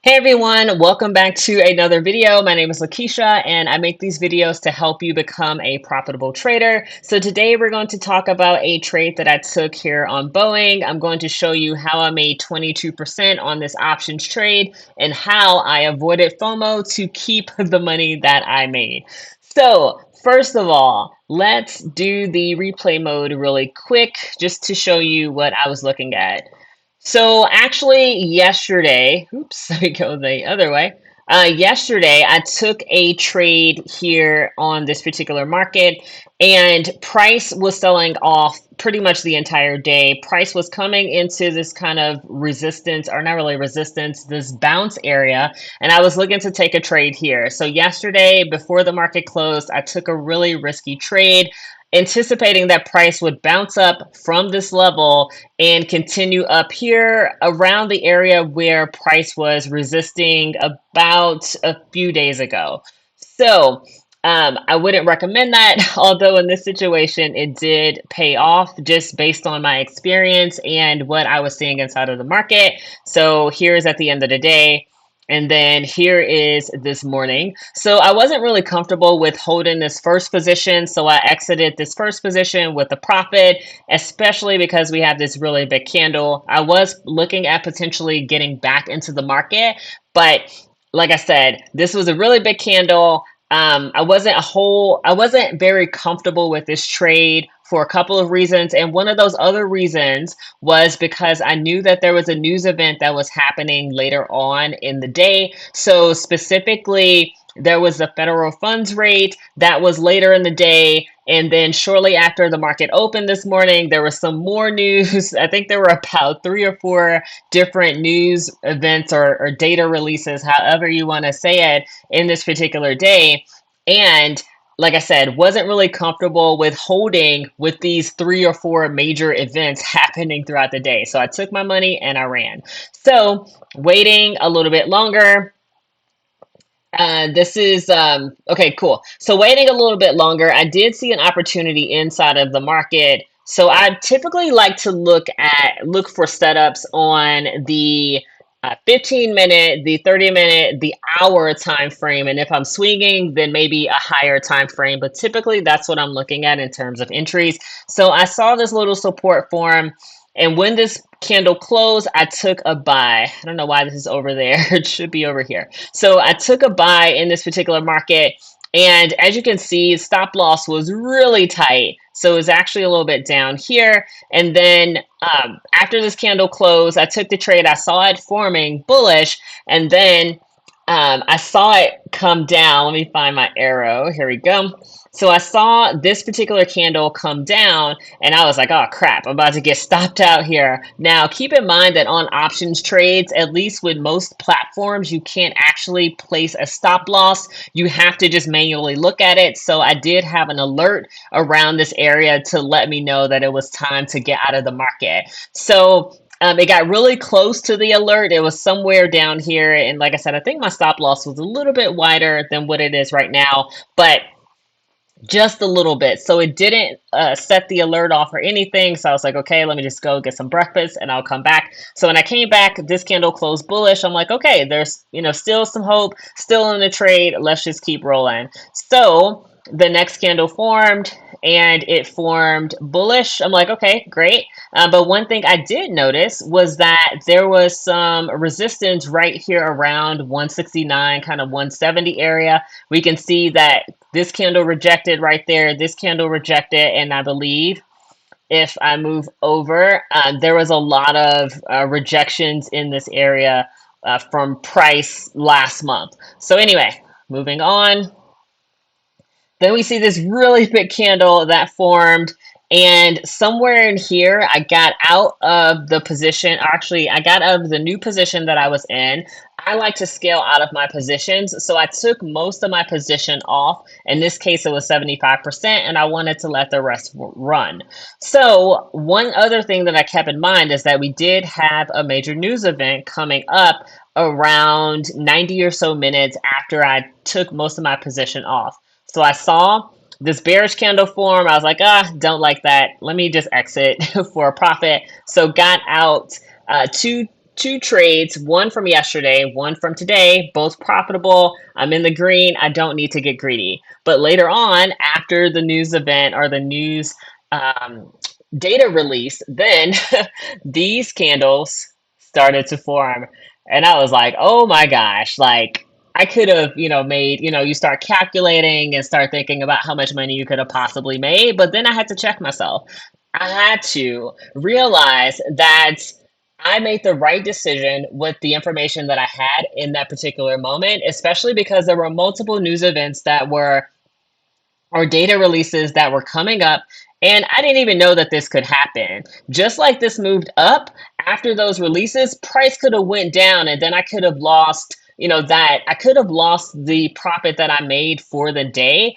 Hey everyone, welcome back to another video. My name is Lakeisha and I make these videos to help you become a profitable trader. So today we're going to talk about a trade that I took here on Boeing. I'm going to show you how I made 22% on this options trade and how I avoided FOMO to keep the money that I made. So first of all, let's do the replay mode really quick just to show you what I was looking at. So actually, yesterday, oops, let me go the other way. Yesterday, I took a trade here on this particular market, and price was selling off pretty much the entire day. Price was coming into this kind of resistance, or not really resistance, this bounce area, and I was looking to take a trade here. So yesterday, before the market closed, I took a really risky trade, anticipating that price would bounce up from this level and continue up here around the area where price was resisting about a few days ago. So I wouldn't recommend that, although in this situation it did pay off just based on my experience and what I was seeing inside of the market. So here's at the end of the day. And then here is this morning. So I wasn't really comfortable with holding this first position. So I exited this first position with a profit, especially because we have this really big candle. I was looking at potentially getting back into the market, but like I said, this was a really big candle. I wasn't very comfortable with this trade for a couple of reasons. And one of those other reasons was because I knew that there was a news event that was happening later on in the day. So specifically, there was the federal funds rate that was later in the day. And then shortly after the market opened this morning, there was some more news. I think there were about three or four different news events or data releases, however you want to say it, in this particular day. And like I said, wasn't really comfortable with holding with these three or four major events happening throughout the day. So I took my money and I ran. So waiting a little bit longer. This is okay, cool. So waiting a little bit longer, I did see an opportunity inside of the market. So I typically like to look for setups on the 15 minute, the 30 minute, the hour time frame. And if I'm swinging, then maybe a higher time frame. But typically that's what I'm looking at in terms of entries. So I saw this little support form. And when this candle closed, I took a buy. I don't know why this is over there. It should be over here. So I took a buy in this particular market. And as you can see, stop loss was really tight. So it was actually a little bit down here. And then after this candle closed, I took the trade. I saw it forming bullish. And then I saw it come down. Let me find my arrow. Here we go. So I saw this particular candle come down and I was like, oh crap, I'm about to get stopped out here. Now, keep in mind that on options trades, at least with most platforms, you can't actually place a stop loss. You have to just manually look at it. So I did have an alert around this area to let me know that it was time to get out of the market. So it got really close to the alert. It was somewhere down here. And like I said, I think my stop loss was a little bit wider than what it is right now. But just a little bit. So it didn't set the alert off or anything. So I was like, okay, let me just go get some breakfast and I'll come back. So when I came back, this candle closed bullish. I'm like, okay, there's, still some hope, still in the trade. Let's just keep rolling. So the next candle formed and it formed bullish. I'm like, okay, great. But one thing I did notice was that there was some resistance right here around 169, kind of 170 area. We can see that this candle rejected right there, this candle rejected, and I believe if I move over, there was a lot of rejections in this area from price last month. So anyway, moving on. Then we see this really big candle that formed. And somewhere in here, I got out of the position. Actually, I got out of the new position that I was in. I like to scale out of my positions. So I took most of my position off. In this case, it was 75%, and I wanted to let the rest run. So, one other thing that I kept in mind is that we did have a major news event coming up around 90 or so minutes after I took most of my position off. So I saw this bearish candle form. I was like, don't like that. Let me just exit for a profit. So got out two trades, one from yesterday, one from today, both profitable. I'm in the green. I don't need to get greedy. But later on, after the news event or the news um, data release, then these candles started to form. And I was like, oh my gosh, like I could have, made, you start calculating and start thinking about how much money you could have possibly made. But then I had to check myself. I had to realize that I made the right decision with the information that I had in that particular moment, especially because there were multiple news events that were or data releases that were coming up, and I didn't even know that this could happen. Just like this moved up after those releases, price could have went down, and then I could have lost, that I could have lost the profit that I made for the day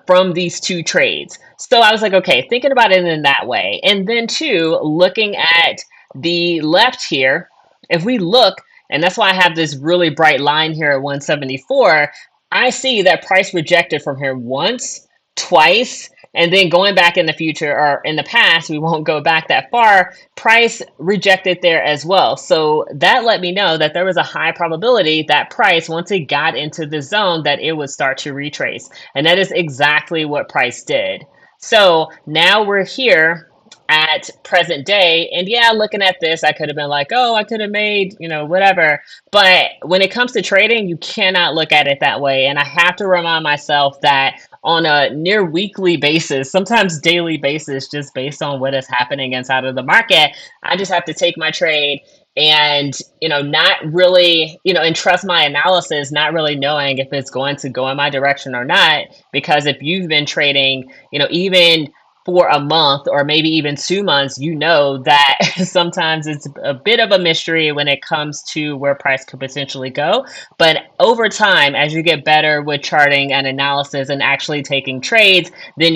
from these two trades. So I was like, okay, thinking about it in that way. And then two, looking at the left here, if we look, and that's why I have this really bright line here at 174, I see that price rejected from here once, twice, and then going back in the future or in the past, we won't go back that far, price rejected there as well. So that let me know that there was a high probability that price, once it got into the zone, that it would start to retrace. And that is exactly what price did. So now we're here at present day. And yeah, looking at this, I could have been like, oh, I could have made, whatever. But when it comes to trading, you cannot look at it that way. And I have to remind myself that on a near weekly basis, sometimes daily basis, just based on what is happening inside of the market, I just have to take my trade and not really and trust my analysis, not really knowing if it's going to go in my direction or not, because if you've been trading even for a month or maybe even 2 months, that sometimes it's a bit of a mystery when it comes to where price could potentially go. But over time, as you get better with charting and analysis and actually taking trades, then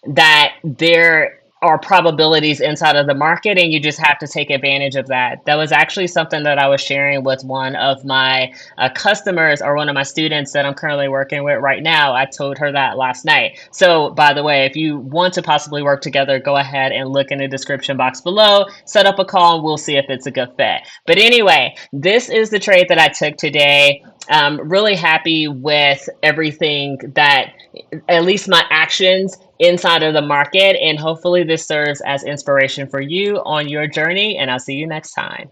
that there are probabilities inside of the market, and you just have to take advantage of that. That was actually something that I was sharing with one of my customers, or one of my students that I'm currently working with right now. I told her that last night. So by the way, if you want to possibly work together, go ahead and look in the description box below, set up a call, and we'll see if it's a good fit. But anyway, this is the trade that I took today. Really happy with everything, that at least my actions inside of the market, and hopefully this serves as inspiration for you on your journey, and I'll see you next time.